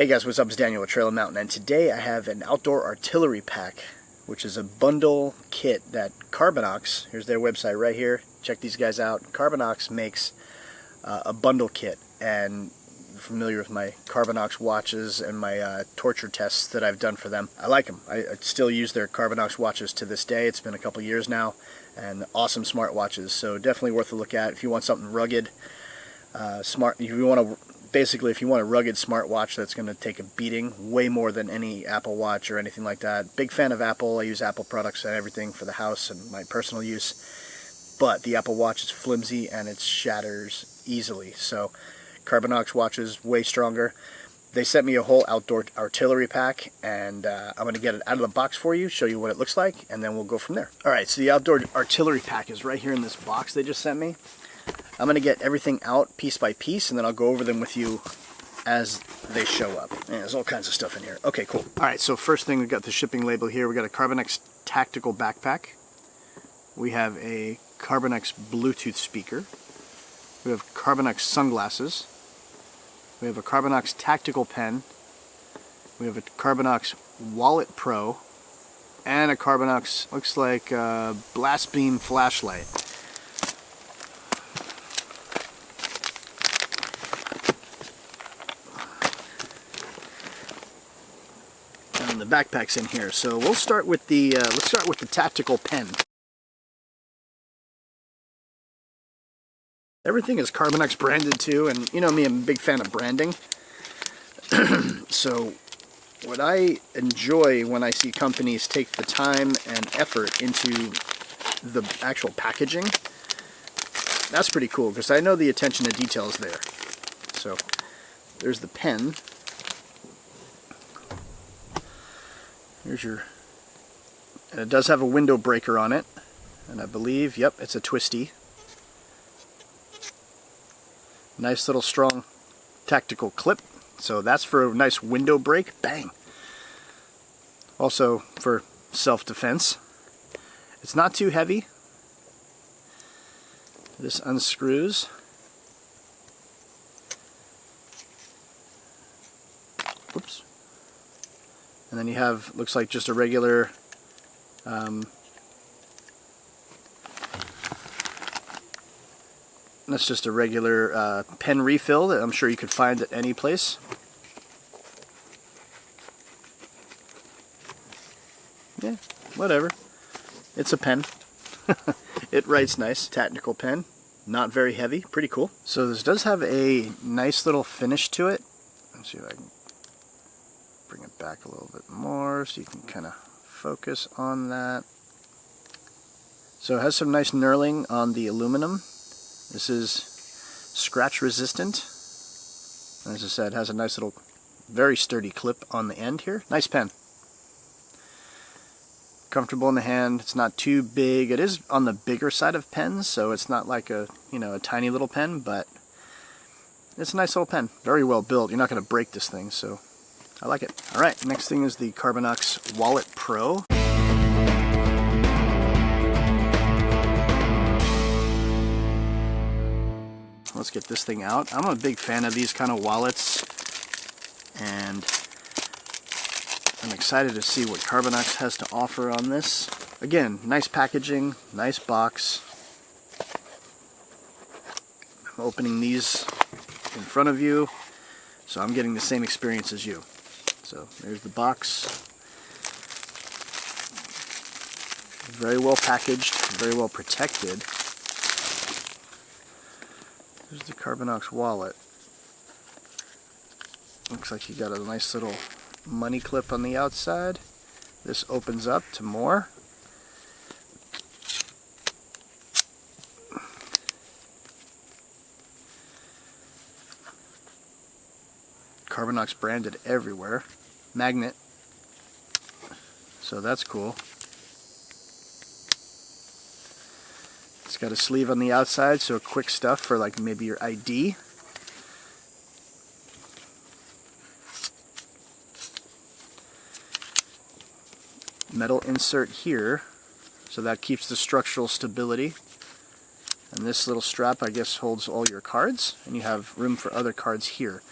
Hey guys, what's up? It's Daniel with Trail of Mountain, and today I have an outdoor artillery pack, which is a bundle kit that Carbinox, here's their website right here, check these guys out. Carbinox makes a bundle kit, and I'm familiar with my Carbinox watches and my torture tests that I've done for them. I like them. I still use their Carbinox watches to this day. It's been a couple years now, and awesome smart watches, so definitely worth a look at if you want something rugged, smart. If you want to Basically, if you want a rugged smartwatch that's going to take a beating, way more than any Apple Watch or anything like that. Big fan of Apple. I use Apple products and everything for the house and my personal use. But the Apple Watch is flimsy and it shatters easily. So Carbinox watches, way stronger. They sent me a whole outdoor artillery pack, and I'm going to get it out of the box for you, show you what it looks like, and then we'll go from there. Alright, so the outdoor artillery pack is right here in this box they just sent me. I'm going to get everything out piece by piece, and then I'll go over them with you as they show up. And there's all kinds of stuff in here. Okay, cool. Alright, so first thing, we've got the shipping label here. We've got a Carbinox tactical backpack. We have a Carbinox Bluetooth speaker. We have Carbinox sunglasses. We have a Carbinox tactical pen. We have a Carbinox Wallet Pro. And a Carbinox, looks like a blast beam flashlight. And the backpack's in here. So we'll start with the let's start with the tactical pen. Everything is Carbinox branded too, and you know me, I'm a big fan of branding. So what I enjoy when I see companies take the time and effort into the actual packaging, that's pretty cool, because I know the attention to detail is there. So there's the pen. Here's your, and it does have a window breaker on it, and I believe, yep, it's a twisty. Nice little strong tactical clip, so that's for a nice window break. Bang! Also for self-defense. It's not too heavy. This unscrews. Whoops. And then you have, looks like just a regular that's just a regular pen refill that I'm sure you could find at any place. Yeah, whatever. It's a pen. It writes nice. Tactical pen. Not very heavy. Pretty cool. So this does have a nice little finish to it. Let's see if I can bring it back a little bit more so you can kind of focus on that. So it has some nice knurling on the aluminum. This is scratch resistant. As I said, it has a nice little, very sturdy clip on the end here. Nice pen. Comfortable in the hand. It's not too big. It is on the bigger side of pens, so it's not like a, you know, a tiny little pen, but it's a nice little pen. Very well built. You're not going to break this thing, so I like it. Alright, next thing is the Carbinox Wallet Pro. Let's get this thing out. I'm a big fan of these kind of wallets, and I'm excited to see what Carbinox has to offer on this. Again, nice packaging, nice box. I'm opening these in front of you, so I'm getting the same experience as you. So there's the box. Very well packaged, very well protected. There's the Carbinox wallet. Looks like you got a nice little money clip on the outside. This opens up to more. Carbinox branded everywhere. Magnet. So that's cool. It's got a sleeve on the outside, so quick stuff for like maybe your ID. Metal insert here, so that keeps the structural stability. And this little strap, I guess, holds all your cards, and you have room for other cards here.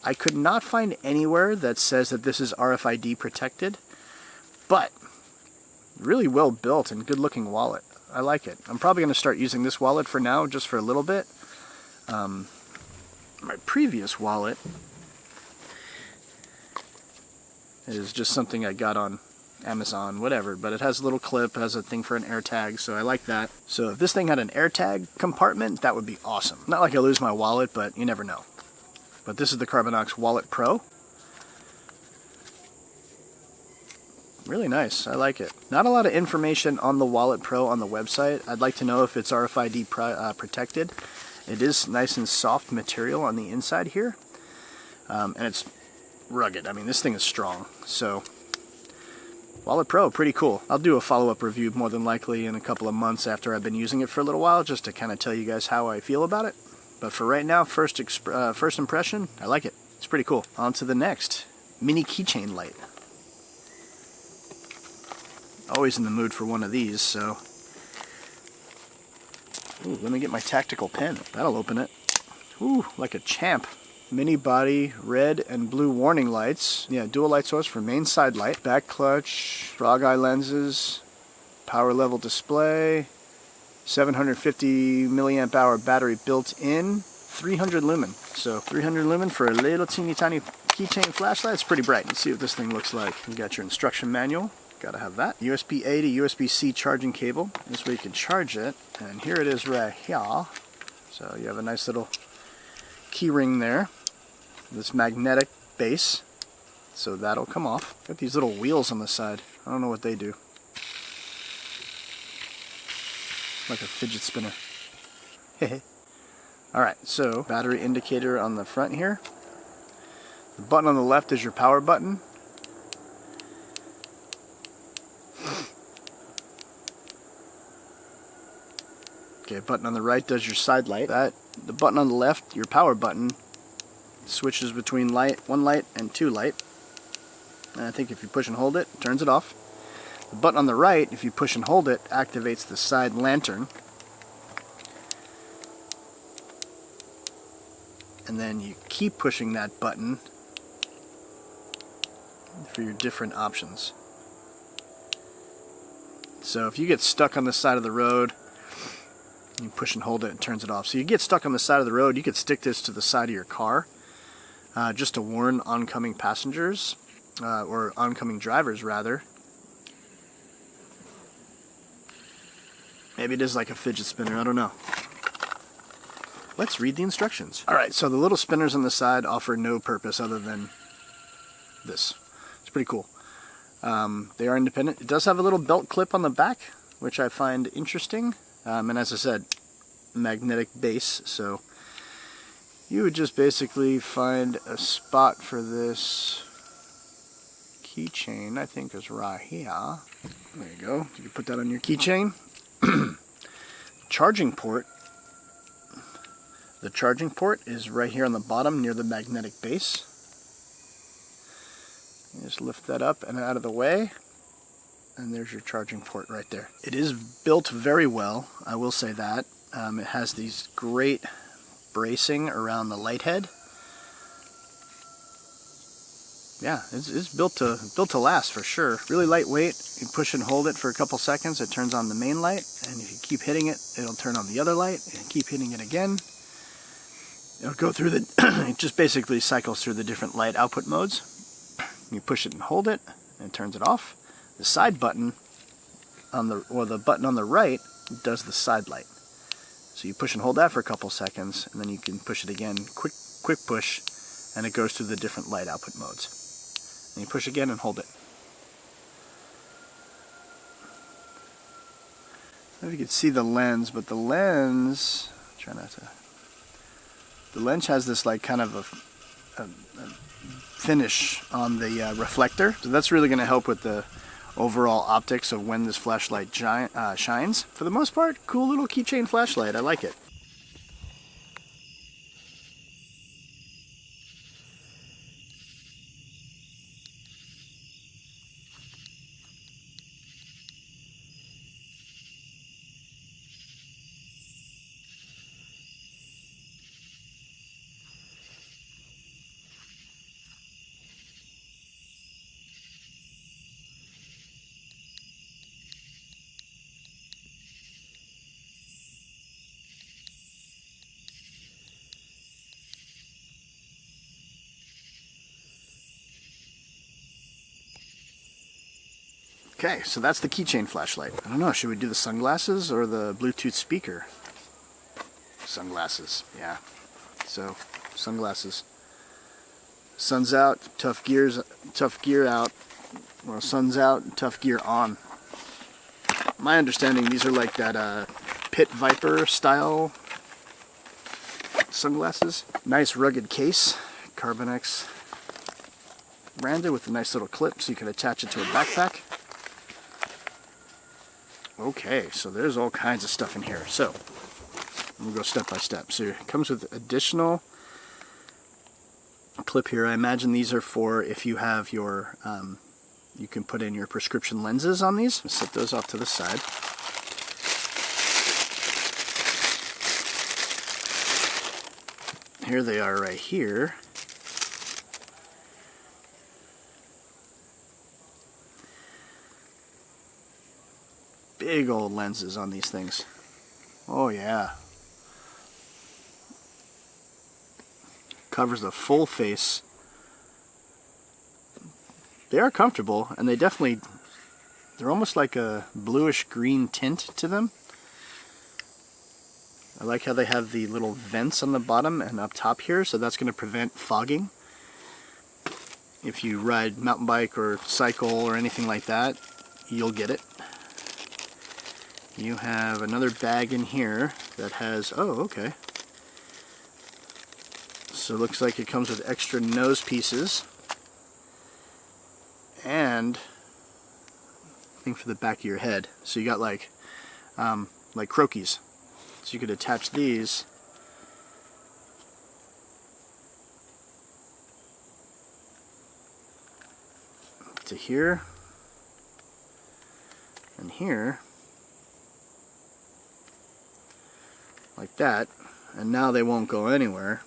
I could not find anywhere that says that this is RFID protected, but really well built and good looking wallet. I like it. I'm probably going to start using this wallet for now, just for a little bit. My previous wallet is just something I got on Amazon, whatever, but it has a little clip, has a thing for an AirTag, so I like that. So if this thing had an AirTag compartment, that would be awesome. Not like I lose my wallet, but you never know. But this is the Carbinox Wallet Pro. Really nice, I like it. Not a lot of information on the Wallet Pro on the website. I'd like to know if it's RFID protected. It is nice and soft material on the inside here, and it's rugged. I mean, this thing is strong. So Wallet Pro, pretty cool. I'll do a follow-up review more than likely in a couple of months after I've been using it for a little while, just to kind of tell you guys how I feel about it. But for right now, first impression, I like it. It's pretty cool. On to the next, mini keychain light. Always in the mood for one of these, so. Ooh, let me get my tactical pen. That'll open it. Ooh, like a champ. Mini body, red and blue warning lights. Yeah, dual light source for main side light. Back clutch, frog eye lenses, power level display, 750 milliamp hour battery built in, 300 lumen. So 300 lumen for a little teeny tiny keychain flashlight. It's pretty bright. Let's see what this thing looks like. You got your instruction manual. Gotta have that. USB-A to USB-C charging cable. This way you can charge it. And here it is right here. So you have a nice little key ring there. This magnetic base. So that'll come off. Got these little wheels on the side. I don't know what they do. Like a fidget spinner. Alright, so battery indicator on the front here. The button on the left is your power button. Okay, button on the right does your side light. The button on the left, your power button, switches between one light and two light. And I think if you push and hold it, it turns it off. The button on the right, if you push and hold it, activates the side lantern. And then you keep pushing that button for your different options. So if you get stuck on the side of the road, you push and hold it, and turns it off. So you get stuck on the side of the road, you could stick this to the side of your car, just to warn oncoming passengers, or oncoming drivers rather. Maybe it is like a fidget spinner, I don't know. Let's read the instructions. Alright, so the little spinners on the side offer no purpose other than this. It's pretty cool. They are independent. It does have a little belt clip on the back, which I find interesting. And as I said, magnetic base, so you would just basically find a spot for this keychain, I think is right here. There you go. You can put that on your keychain. Charging port. The charging port is right here on the bottom near the magnetic base. You just lift that up and out of the way. And there's your charging port right there. It is built very well, I will say that. It has these great bracing around the light head. Yeah, it's built to last for sure. Really lightweight. You push and hold it for a couple seconds, it turns on the main light, and if you keep hitting it, it'll turn on the other light, and keep hitting it again. It'll go through the, it just basically cycles through the different light output modes. You push it and hold it, and it turns it off. The side button the button on the right does the side light. So you push and hold that for a couple seconds, and then you can push it again, quick push, and it goes through the different light output modes. And you push again and hold it. I don't know if you can see the lens, but the lens, the lens has this like kind of a finish on the reflector, so that's really going to help with the overall optics of when this flashlight shines. For the most part, cool little keychain flashlight. I like it. Okay, so that's the keychain flashlight. I don't know, should we do the sunglasses or the Bluetooth speaker? Sunglasses, yeah. So, sunglasses. Sun's out, tough gear out. Well, sun's out, tough gear on. My understanding, these are like that Pit Viper style sunglasses. Nice rugged case, Carbonex branded with a nice little clip so you can attach it to a backpack. Okay, so there's all kinds of stuff in here. So, we'll go step by step. So it comes with additional clip here. I imagine these are for if you have your, you can put in your prescription lenses on these. Set those off to the side. Here they are right here. Big old lenses on these things. Oh yeah. Covers the full face. They are comfortable, and they're almost like a bluish green tint to them. I like how they have the little vents on the bottom and up top here, so that's going to prevent fogging. If you ride mountain bike or cycle or anything like that, you'll get it. You have another bag in here that has, oh, okay. So it looks like it comes with extra nose pieces and thing for the back of your head. So you got like croquis. So you could attach these to here and here, like that, and now they won't go anywhere.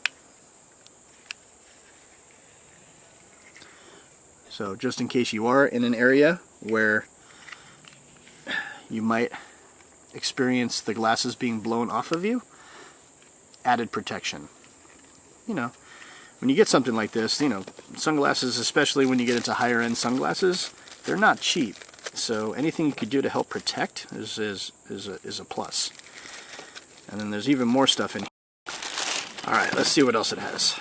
So just in case you are in an area where you might experience the glasses being blown off of you, added protection. You know, when you get something like this, you know, sunglasses, especially when you get into higher end sunglasses, they're not cheap. So anything you could do to help protect is a plus. And then there's even more stuff in here. Alright, let's see what else it has.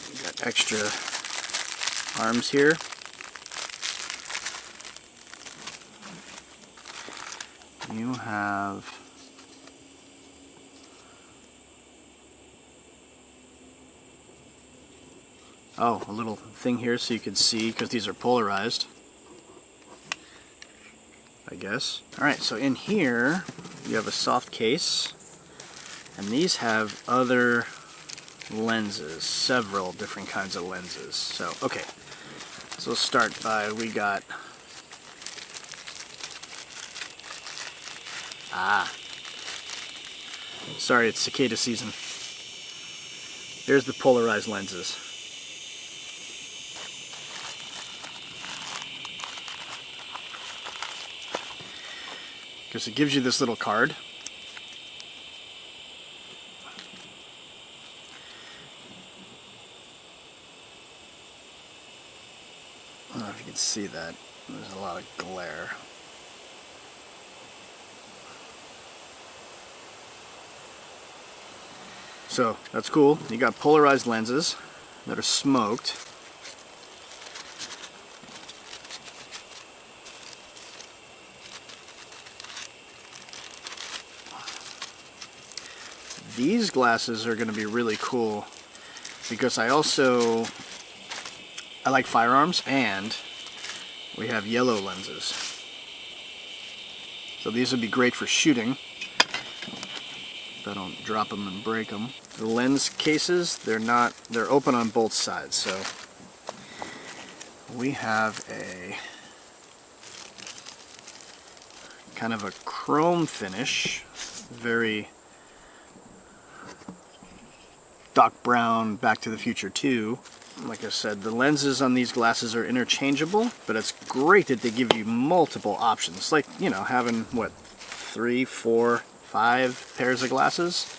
We got extra arms here. You have a little thing here so you can see, because these are polarized, I guess. Alright, so in here you have a soft case, and these have other lenses, several different kinds of lenses. So, okay, so let's start by, we got sorry, it's cicada season. Here's the polarized lenses. Because it gives you this little card. I don't know if you can see that. There's a lot of glare. So that's cool. You got polarized lenses that are smoked. These glasses are going to be really cool because I like firearms, and we have yellow lenses. So these would be great for shooting. If I don't drop them and break them. The lens cases, they're open on both sides, so we have a kind of a chrome finish, very Doc Brown, Back to the Future 2. Like I said, the lenses on these glasses are interchangeable, but it's great that they give you multiple options. Like, you know, having, what, 3, 4, 5 pairs of glasses.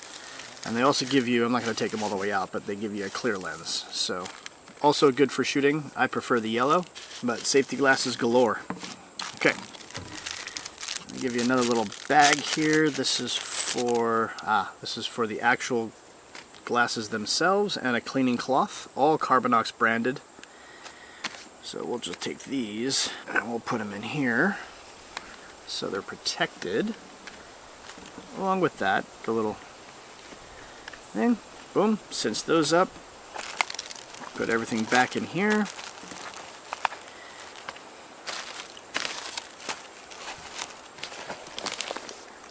And they also give you, I'm not going to take them all the way out, but they give you a clear lens. So Also good for shooting. I prefer the yellow, but safety glasses galore. Okay. I'll give you another little bag here. This is for the actual glasses themselves and a cleaning cloth, all Carbinox branded. So we'll just take these and we'll put them in here so they're protected. Along with that, the little thing, boom, cinch those up, put everything back in here.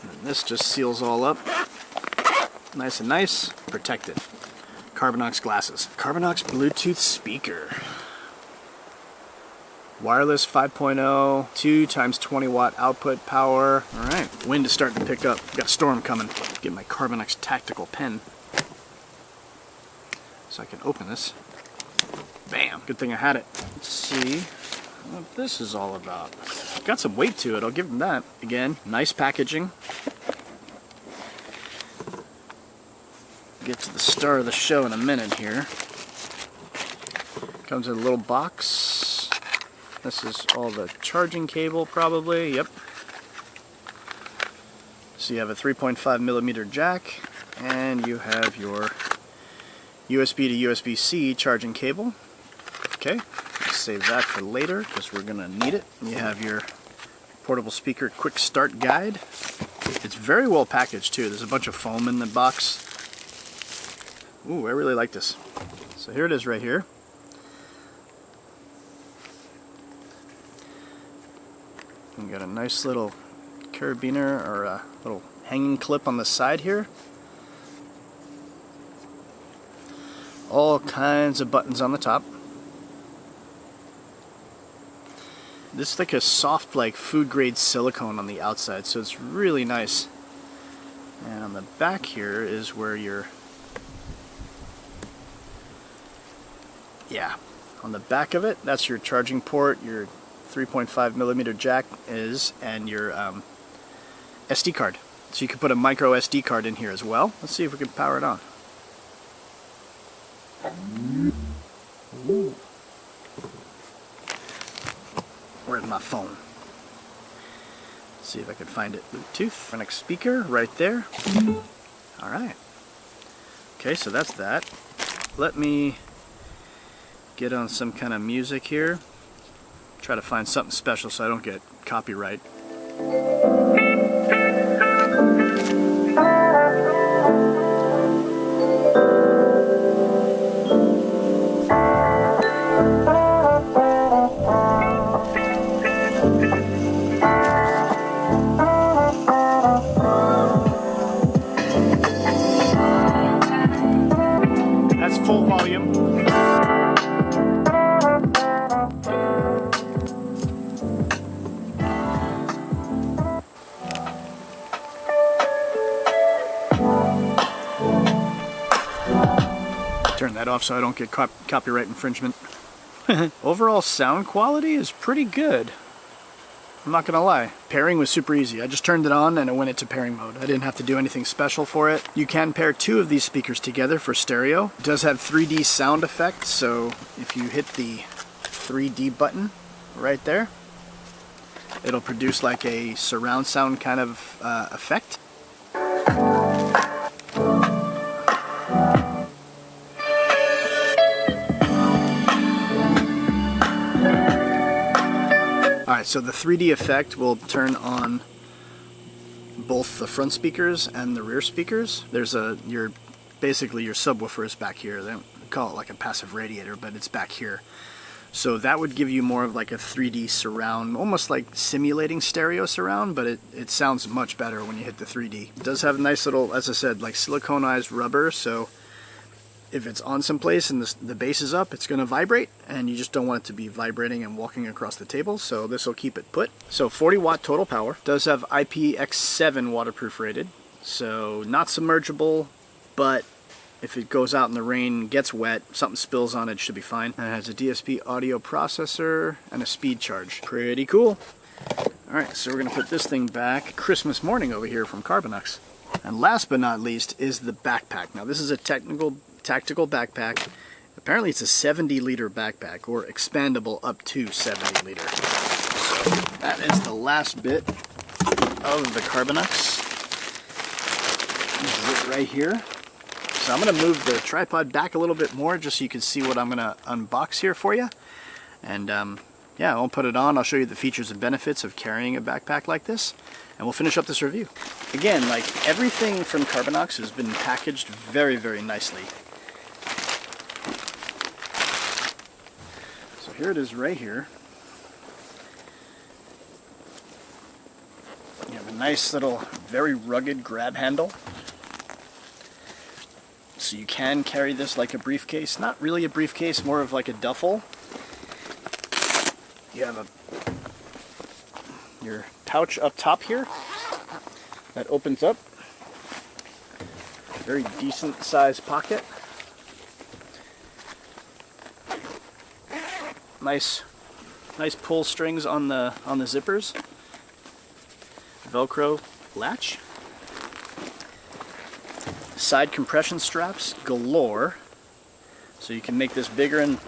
And this just seals all up. Nice and nice, protected. Carbinox glasses. Carbinox Bluetooth speaker. Wireless 5.0, 2 times 20 watt output power. Alright, wind is starting to pick up. Got a storm coming. Get my Carbinox tactical pen so I can open this. Bam! Good thing I had it. Let's see what this is all about. Got some weight to it, I'll give them that. Again, nice packaging. Get to the star of the show in a minute here. Comes in a little box. This is all the charging cable probably, yep. So you have a 3.5 millimeter jack and you have your USB to USB-C charging cable. Okay, let's save that for later because we're gonna need it. You have your portable speaker quick start guide. It's very well packaged too. There's a bunch of foam in the box. Ooh, I really like this. So here it is right here. We got a nice little carabiner or a little hanging clip on the side here. All kinds of buttons on the top. This is like a soft, like food grade silicone on the outside, so it's really nice. And on the back here is where your on the back of it, that's your charging port, your 3.5 millimeter jack is, and your SD card. So you can put a micro SD card in here as well. Let's see if we can power it on. Ooh. Where's my phone? Let's see if I can find it. Bluetooth. Our next speaker right there. Alright. Okay, so that's that. Let me get on some kind of music here. Try to find something special so I don't get copyright. That's full volume. Turn that off so I don't get copyright infringement. Overall sound quality is pretty good. I'm not gonna lie. Pairing was super easy. I just turned it on and it went into pairing mode. I didn't have to do anything special for it. You can pair two of these speakers together for stereo. It does have 3D sound effects, so if you hit the 3D button right there, it'll produce like a surround sound kind of effect. Alright, so the 3D effect will turn on both the front speakers and the rear speakers. There's basically your subwoofer is back here. They call it like a passive radiator, but it's back here. So that would give you more of like a 3D surround, almost like simulating stereo surround, but it sounds much better when you hit the 3D. It does have a nice little, as I said, like siliconized rubber, so if it's on someplace and the bass is up, it's going to vibrate, and you just don't want it to be vibrating and walking across the table, so this will keep it put. So 40 watt total power. Does have IPX7 waterproof rated, so not submergible, but if it goes out in the rain, gets wet, something spills on it, should be fine. And it has a DSP audio processor and a speed charge. Pretty cool. Alright, so we're going to put this thing back. Christmas morning over here from Carbinox. And last but not least is the backpack. Now this is a tactical backpack. Apparently it's a 70-liter backpack, or expandable up to 70 liter. So that is the last bit of the Carbinox. This is it right here. So I'm going to move the tripod back a little bit more just so you can see what I'm going to unbox here for you. And yeah, I'll put it on. I'll show you the features and benefits of carrying a backpack like this. And we'll finish up this review. Again, like everything from Carbinox has been packaged very, very nicely. So here it is right here. You have a nice little, very rugged grab handle. So you can carry this like a briefcase. Not really a briefcase, more of like a duffel. You have your pouch up top here that opens up. Very decent sized pocket. Nice pull strings on the zippers. Velcro latch. Side compression straps galore, so you can make this bigger and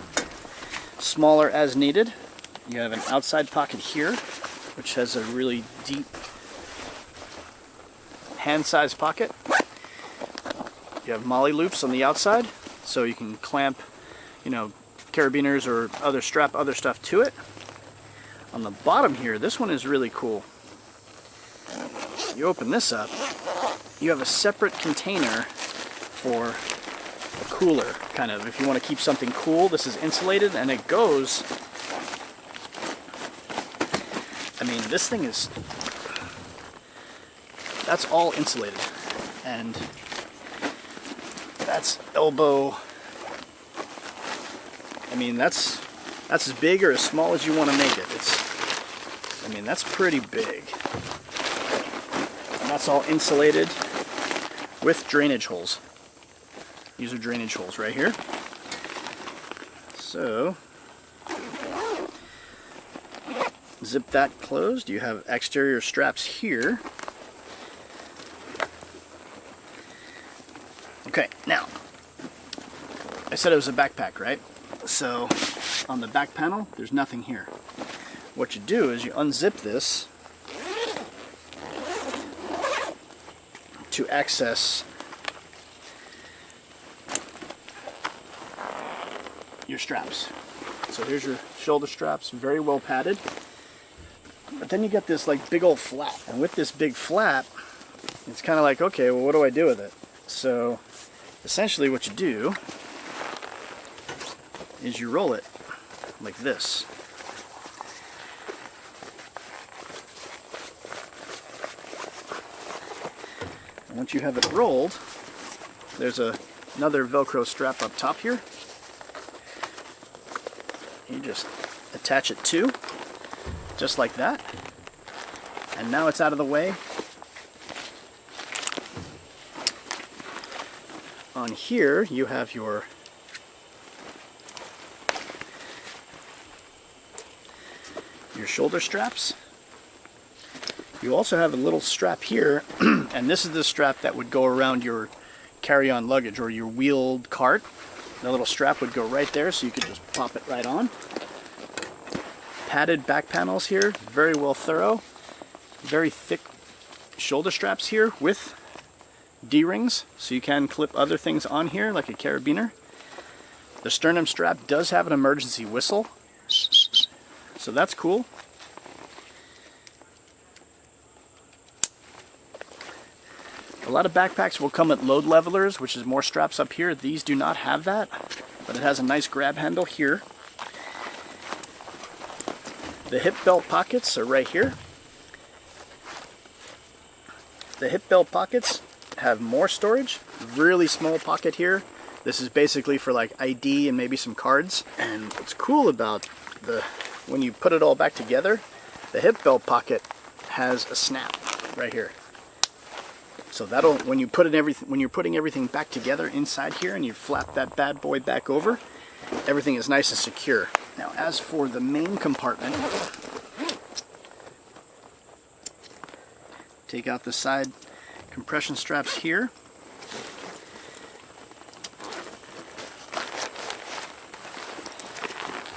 smaller as needed. You have an outside pocket here, which has a really deep hand-sized pocket. You have molly loops on the outside, so you can clamp, you know, carabiners or other stuff to it. On the bottom here, this one is really cool. You open this up, you have a separate container for a cooler, kind of, if you want to keep something cool. This is insulated and it goes, I mean, this thing is, that's all insulated, and that's elbow, I mean, that's as big or as small as you want to make it. I mean, that's pretty big. And that's all insulated with drainage holes. These are drainage holes right here. So, zip that closed. You have exterior straps here. Okay, now, I said it was a backpack, right? So, on the back panel, there's nothing here. What you do is you unzip this to access your straps. So here's your shoulder straps, very well padded. But then you get this like big old flap. And with this big flap, it's kind of like, okay, well, what do I do with it? So essentially what you do is you roll it like this. And once you have it rolled, there's another Velcro strap up top here. You just attach it to, just like that. And now it's out of the way. On here, you have your shoulder straps. You also have a little strap here, and this is the strap that would go around your carry-on luggage or your wheeled cart. The little strap would go right there, so you could just pop it right on. Padded back panels here, very well thorough. Very thick shoulder straps here with D-rings, so you can clip other things on here, like a carabiner. The sternum strap does have an emergency whistle, so that's cool. A lot of backpacks will come with load levelers, which is more straps up here. These do not have that, but it has a nice grab handle here. The hip belt pockets are right here. The hip belt pockets have more storage. Really small pocket here. This is basically for like ID and maybe some cards. And what's cool about when you put it all back together, the hip belt pocket has a snap right here. So that'll, when you're putting everything back together inside here and you flap that bad boy back over, everything is nice and secure. Now, as for the main compartment, take out the side compression straps here.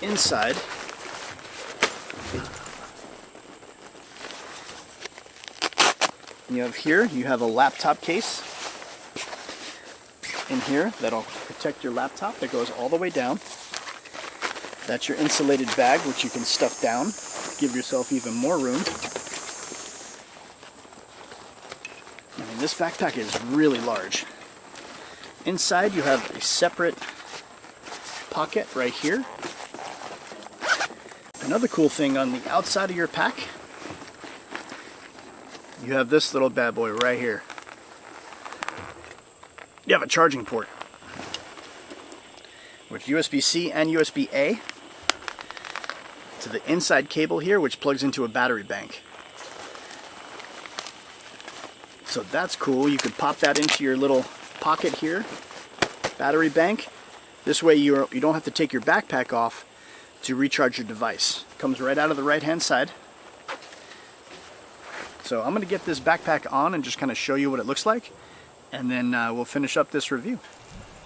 inside, you have a laptop case in here that'll protect your laptop that goes all the way down. That's your insulated bag, which you can stuff down, give yourself even more room. I mean, this backpack is really large. Inside you have a separate pocket right here. Another cool thing on the outside of your pack, you have this little bad boy right here. You have a charging port with USB-C and USB-A to the inside cable here, which plugs into a battery bank. So that's cool. You could pop that into your little pocket here, battery bank. This way you don't have to take your backpack off to recharge your device. It comes right out of the right-hand side. So I'm going to get this backpack on and just kind of show you what it looks like, and then we'll finish up this review.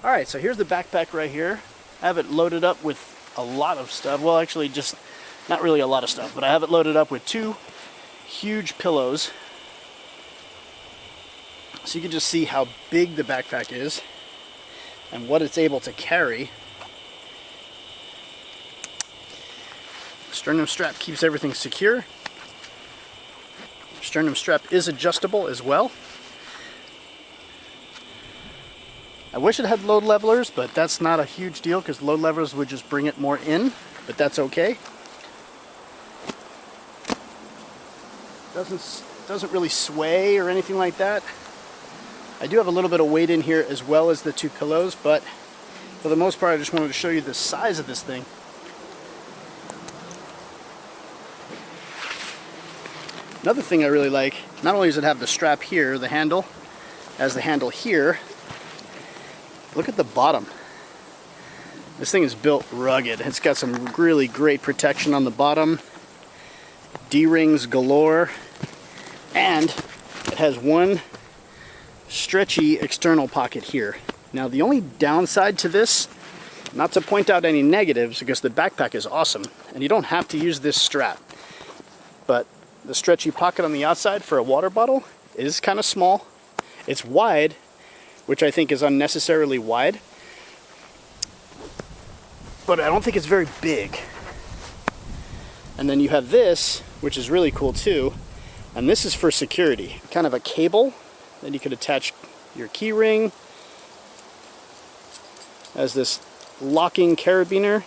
Alright, so here's the backpack right here. I have it loaded up with a lot of stuff. Well, actually, just not really a lot of stuff, but I have it loaded up with 2 huge pillows. So you can just see how big the backpack is and what it's able to carry. Sternum strap keeps everything secure. Sternum strap is adjustable as well. I wish it had load levelers, but that's not a huge deal because load levelers would just bring it more in, but that's okay. Doesn't really sway or anything like that. I do have a little bit of weight in here as well as the 2 pillows, but for the most part I just wanted to show you the size of this thing. Another thing I really like, not only does it have the strap here, the handle, as the handle here, look at the bottom. This thing is built rugged. It's got some really great protection on the bottom, D-rings galore, and it has one stretchy external pocket here. Now the only downside to this, not to point out any negatives, because the backpack is awesome, and you don't have to use this strap, but the stretchy pocket on the outside for a water bottle is kind of small. It's wide, which I think is unnecessarily wide, but I don't think it's very big. And then you have this, which is really cool too, and this is for security. Kind of a cable that you could attach your key ring. As this locking carabiner.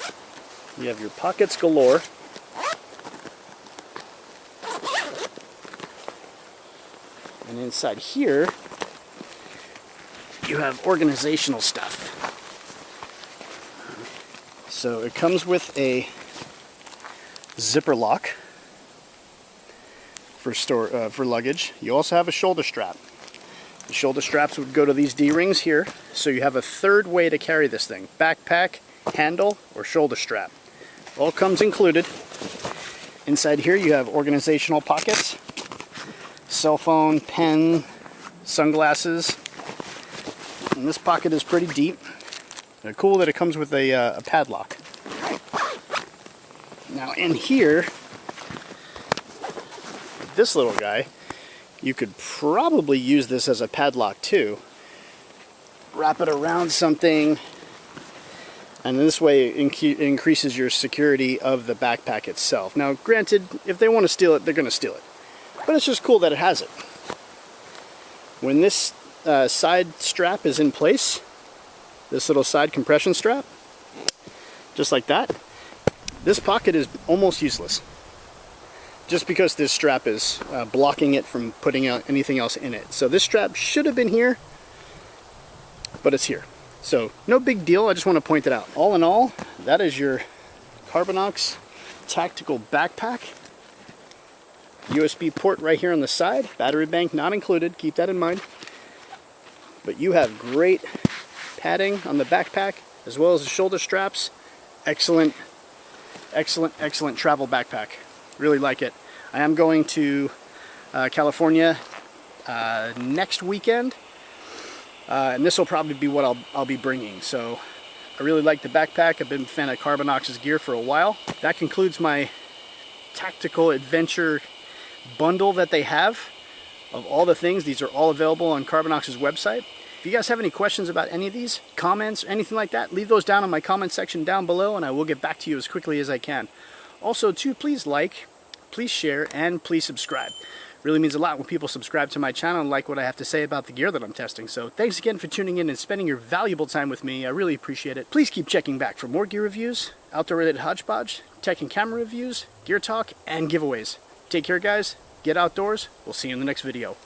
You have your pockets galore. And inside here, you have organizational stuff. So it comes with a zipper lock for luggage. You also have a shoulder strap. The shoulder straps would go to these D-rings here, so you have a third way to carry this thing. Backpack, handle, or shoulder strap. All comes included. Inside here you have organizational pockets, cell phone, pen, sunglasses. And this pocket is pretty deep. They're cool that it comes with a padlock. Now in here, this little guy, you could probably use this as a padlock too. Wrap it around something, and this way it increases your security of the backpack itself. Now granted, if they want to steal it, they're going to steal it. But it's just cool that it has it. When this side strap is in place, this little side compression strap, just like that, this pocket is almost useless. Just because this strap is blocking it from putting out anything else in it. So this strap should have been here, but it's here. So no big deal, I just want to point it out. All in all, that is your Carbinox tactical backpack. USB port right here on the side, battery bank not included, keep that in mind. But you have great padding on the backpack, as well as the shoulder straps. Excellent, excellent, excellent travel backpack. Really like it. I am going to California next weekend, and this will probably be what I'll be bringing. So I really like the backpack. I've been a fan of Carbinox's gear for a while. That concludes my tactical adventure bundle that they have of all the things. These are all available on Carbinox's website. If you guys have any questions about any of these, comments, or anything like that, leave those down in my comment section down below and I will get back to you as quickly as I can. Also, too, please like, please share, and please subscribe. It really means a lot when people subscribe to my channel and like what I have to say about the gear that I'm testing. So thanks again for tuning in and spending your valuable time with me. I really appreciate it. Please keep checking back for more gear reviews, outdoor-related hodgepodge, tech and camera reviews, gear talk, and giveaways. Take care, guys. Get outdoors. We'll see you in the next video.